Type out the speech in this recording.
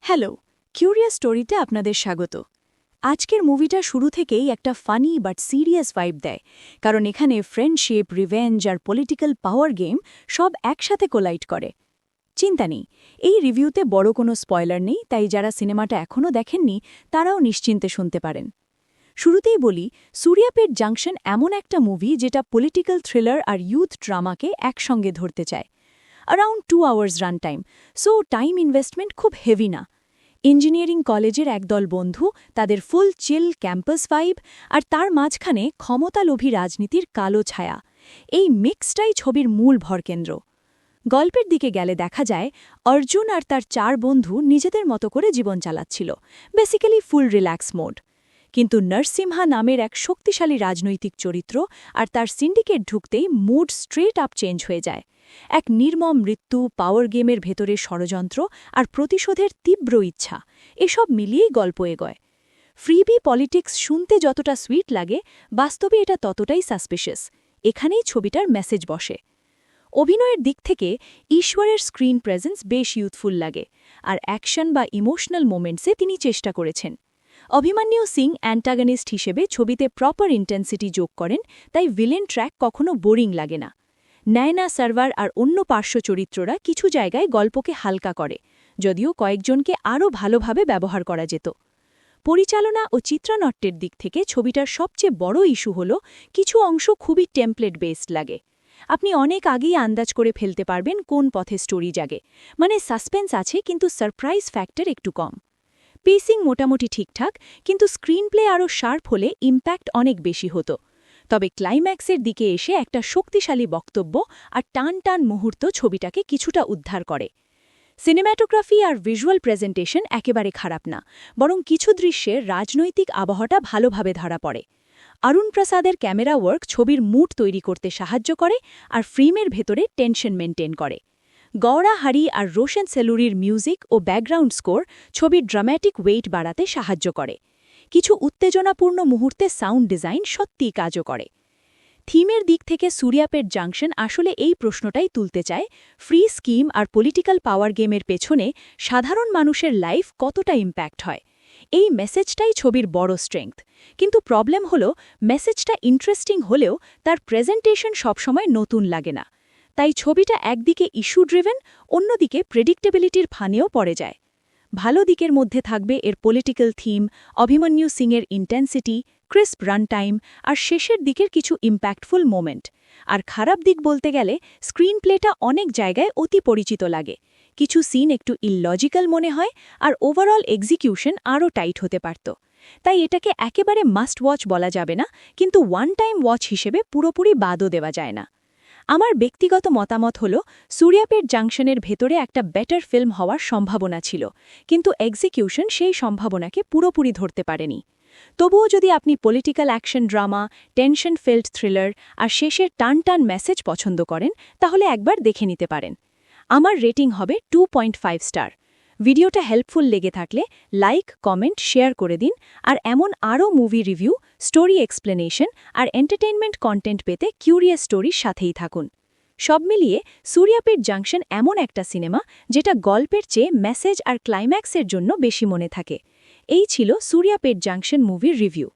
Hello, curious স্টোরিতে আপনাদের স্বাগত। আজকের মুভিটা শুরু থেকেই একটা ফানি বাট সিরিয়াস ভাইব দেয়, কারণ এখানে ফ্রেন্ডশিপ, রিভেঞ্জ আর পলিটিক্যাল পাওয়ার গেম সব একসাথে কোলাইট করে। চিন্তা নেই, এই রিভিউতে বড় কোনো স্পয়লার নেই, তাই যারা সিনেমাটা এখনও দেখেননি তারাও নিশ্চিন্তে শুনতে পারেন। শুরুতেই বলি, সূর্যাপেট জাংশন এমন একটা মুভি যেটা পলিটিক্যাল থ্রিলার আর ইউথ ড্রামাকে একসঙ্গে ধরতে চায়। Around 2 hours run time, so time investment খুব হেভি না। ইঞ্জিনিয়ারিং কলেজের একদল বন্ধু, তাদের ফুল চিল ক্যাম্পাস ভাইব, আর তার মাঝখানে ক্ষমতালোভী রাজনীতির কালো ছায়া, এই মিক্সটাই ছবির মূল ভরকেন্দ্র। গল্পের দিকে গেলে দেখা যায় অর্জুন আর তার 4 বন্ধু নিজেদের মতো করে জীবন চালাচ্ছিল, বেসিক্যালি ফুল রিল্যাক্স মোড। কিন্তু নরসিমহা নামের এক শক্তিশালী রাজনৈতিক চরিত্র আর তার সিন্ডিকেট ঢুকতেই মুড স্ট্রেট আপ চেঞ্জ হয়ে যায়। এক নির্মম মৃত্যু, পাওয়ার গেমের ভেতরে ষড়যন্ত্র আর প্রতিশোধের তীব্র ইচ্ছা, এসব মিলিয়েই গল্প এগোয়। ফ্রিবি পলিটিক্স শুনতে যতটা সুইট লাগে, বাস্তবে এটা ততটাই সাসপিশিয়াস। এখানেই ছবিটার মেসেজ বসে। অভিনয়ের দিক থেকে ঈশ্বরের স্ক্রিন প্রেজেন্স বেশ ইউথফুল লাগে, আর অ্যাকশন বা ইমোশনাল মোমেন্টসে তিনি চেষ্টা করেছেন। অভিমন্যু সিং অ্যান্টাগনিস্ট হিসেবে ছবিতে প্রপার ইন্টেন্সিটি যোগ করেন, তাই ভিলেন ট্র্যাক কখনো বোরিং লাগে না। নায়না সারওয়ার আর অন্য পার্শ্ব চরিত্ররা কিছু জায়গায় গল্পকে হালকা করে, যদিও কয়েকজনকে আরও ভালোভাবে ব্যবহার করা যেত। পরিচালনা ও চিত্রনাট্যের দিক থেকে ছবিটার সবচেয়ে বড় ইস্যু হল কিছু অংশ খুবই টেমপ্লেট বেসড লাগে। আপনি অনেক আগেই আন্দাজ করে ফেলতে পারবেন কোন পথে স্টোরি জাগে, মানে সাসপেন্স আছে কিন্তু সারপ্রাইজ ফ্যাক্টর একটু কম। পেসিং মোটামুটি ঠিকঠাক, কিন্তু স্ক্রিন প্লে আরও শার্প হলে ইম্প্যাক্ট অনেক বেশি হতো। তবে ক্লাইম্যাক্সের দিকে এসে একটা শক্তিশালী বক্তব্য আর টান টান মুহূর্ত ছবিটাকে কিছুটা উদ্ধার করে। সিনেম্যাটোগ্রাফি আর ভিজুয়াল প্রেজেন্টেশন একেবারে খারাপ না, বরং কিছু দৃশ্যের রাজনৈতিক আবহাওয়াটা ভালোভাবে ধরা পড়ে। অরুণ প্রসাদের ক্যামেরা ওয়ার্ক ছবির মুড তৈরি করতে সাহায্য করে আর ফ্রেমের ভেতরে টেনশন মেনটেন করে। গৌরা হারি আর রোশন সেলুরির মিউজিক ও ব্যাকগ্রাউন্ড স্কোর ছবির ড্রামাটিক ওয়েট বাড়াতে সাহায্য করে। কিছু উত্তেজনাপূর্ণ মুহূর্তে সাউন্ড ডিজাইন সত্যিই কাজও করে। থিমের দিক থেকে সূর্যাপেট জাংশন আসলে এই প্রশ্নটাই তুলতে চায়, ফ্রি স্কিম আর পলিটিক্যাল পাওয়ার গেমের পেছনে সাধারণ মানুষের লাইফ কতটা ইম্প্যাক্ট হয়। এই মেসেজটাই ছবির বড় স্ট্রেংথ। কিন্তু প্রবলেম হল, মেসেজটা ইন্টারেস্টিং হলেও তার প্রেজেন্টেশন সবসময় নতুন লাগে না। তাই ছবিটা একদিকে ইস্যু ড্রিভেন, অন্যদিকে প্রেডিক্টেবিলিটির ফানেও পড়ে যায়। ভালো দিকের মধ্যে থাকবে এর পলিটিক্যাল থিম, অভিমন্যু সিংয়ের ইন্টেন্সিটি, ক্রিস্প রান টাইম আর শেষের দিকের কিছু ইম্প্যাক্টফুল মোমেন্ট। আর খারাপ দিক বলতে গেলে স্ক্রিন প্লেটা অনেক জায়গায় অতি পরিচিত লাগে, কিছু সিন একটু ইললজিক্যাল মনে হয়, আর ওভারঅল এক্সিকিউশন আরও টাইট হতে পারত। তাই এটাকে একেবারে মাস্ট ওয়াচ বলা যাবে না, কিন্তু ওয়ান টাইম ওয়াচ হিসেবে পুরোপুরি বাদও দেওয়া যায় না। আমার ব্যক্তিগত মতামত হল, সূর্যাপেট জাংশনের ভেতরে একটা বেটার ফিল্ম হওয়ার সম্ভাবনা ছিল, কিন্তু এক্সিকিউশন সেই সম্ভাবনাকে পুরোপুরি ধরতে পারেনি। তবুও যদি আপনি political action drama, tension filled thriller আর শেষের টান টান মেসেজ পছন্দ করেন, তাহলে একবার দেখে নিতে পারেন। আমার রেটিং হবে 2.5 স্টার। ভিডিওটা হেল্পফুল লেগে থাকলে লাইক, কমেন্ট, শেয়ার করে দিন, আর এমন আরও মুভি রিভিউ, স্টোরি এক্সপ্লেনেশন আর এন্টারটেইনমেন্ট কন্টেন্ট পেতে কিউরিয়াস স্টোরির সাথেই থাকুন। সব মিলিয়ে সূর্যাপেট জাংশন এমন একটা সিনেমা যেটা গল্পের চেয়ে মেসেজ আর ক্লাইম্যাক্সের জন্য বেশি মনে থাকে। এই ছিল সূর্যাপেট জাংশন মুভির রিভিউ।